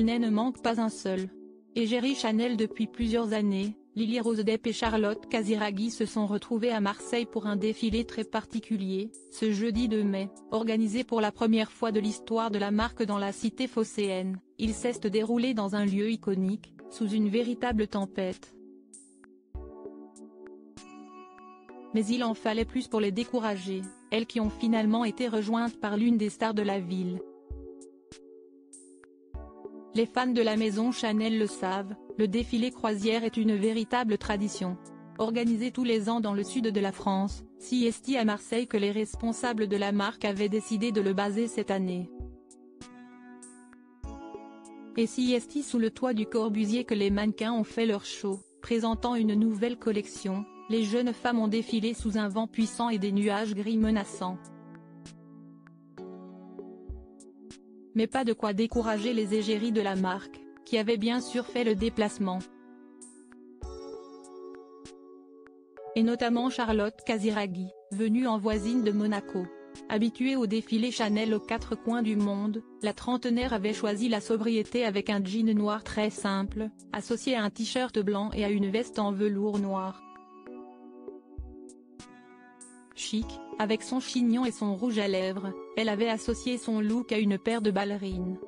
elle ne manque pas un seul. Égérie Chanel depuis plusieurs années, Lily Rose Depp et Charlotte Casiraghi se sont retrouvées à Marseille pour un défilé très particulier, ce jeudi 2 mai, organisé pour la première fois de l'histoire de la marque dans la cité phocéenne. Il s'est déroulé dans un lieu iconique, sous une véritable tempête. Mais il en fallait plus pour les décourager, elles qui ont finalement été rejointes par l'une des stars de la ville. Les fans de la maison Chanel le savent, le défilé croisière est une véritable tradition. Organisé tous les ans dans le sud de la France, si est à Marseille que les responsables de la marque avaient décidé de le baser cette année. Et si est sous le toit du Corbusier que les mannequins ont fait leur show, présentant une nouvelle collection, les jeunes femmes ont défilé sous un vent puissant et des nuages gris menaçants. Mais pas de quoi décourager les égéries de la marque, qui avaient bien sûr fait le déplacement. Et notamment Charlotte Casiraghi, venue en voisine de Monaco. Habituée au défilé Chanel aux quatre coins du monde, la trentenaire avait choisi la sobriété avec un jean noir très simple, associé à un t-shirt blanc et à une veste en velours noir. Chic, avec son chignon et son rouge à lèvres, elle avait associé son look à une paire de ballerines.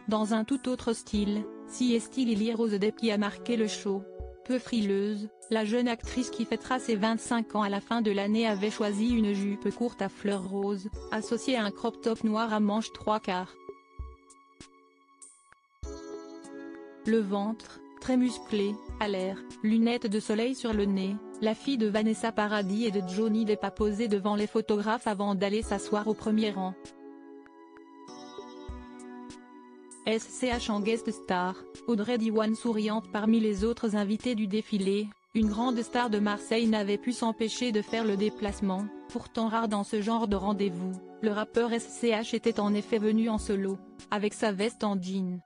Dans un tout autre style, si est Lily Rose Depp qui a marqué le show. Peu frileuse, la jeune actrice qui fêtera ses 25 ans à la fin de l'année avait choisi une jupe courte à fleurs roses, associée à un crop top noir à manches 3/4. Le ventre, très musclé, à l'air, lunettes de soleil sur le nez, la fille de Vanessa Paradis et de Johnny Depp a posé devant les photographes avant d'aller s'asseoir au premier rang. SCH en guest star, Audrey Diwan souriante parmi les autres invités du défilé, une grande star de Marseille n'avait pu s'empêcher de faire le déplacement, pourtant rare dans ce genre de rendez-vous. Le rappeur SCH était en effet venu en solo, avec sa veste en jean.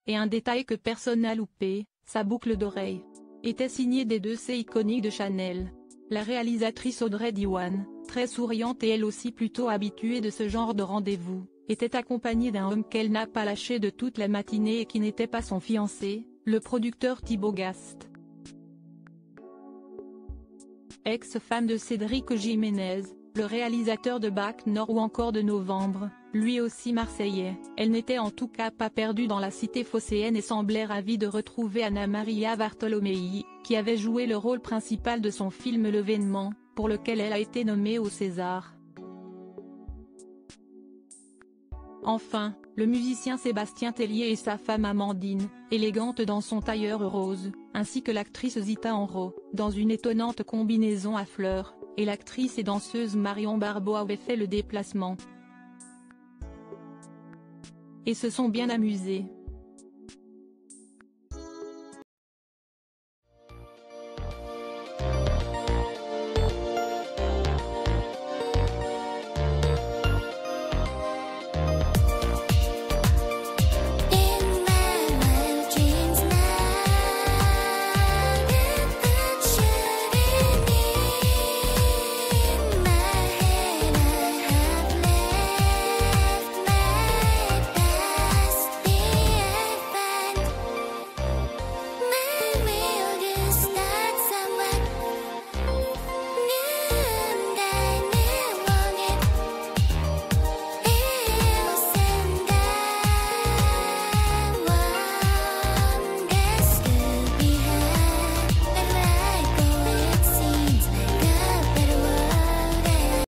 Et un détail que personne n'a loupé, sa boucle d'oreille était signée des deux C iconiques de Chanel. La réalisatrice Audrey Diwan, très souriante et elle aussi plutôt habituée de ce genre de rendez-vous, était accompagnée d'un homme qu'elle n'a pas lâché de toute la matinée et qui n'était pas son fiancé, le producteur Thibaut Gast. Ex-femme de Cédric Jiménez, le réalisateur de Bac Nord ou encore de Novembre, lui aussi marseillais, elle n'était en tout cas pas perdue dans la cité phocéenne et semblait ravie de retrouver Anna Maria Bartolomei, qui avait joué le rôle principal de son film L'Événement, pour lequel elle a été nommée au César. Enfin, le musicien Sébastien Tellier et sa femme Amandine, élégante dans son tailleur rose, ainsi que l'actrice Zita Enro, dans une étonnante combinaison à fleurs, et l'actrice et danseuse Marion Barbeau avaient fait le déplacement. Et se sont bien amusés.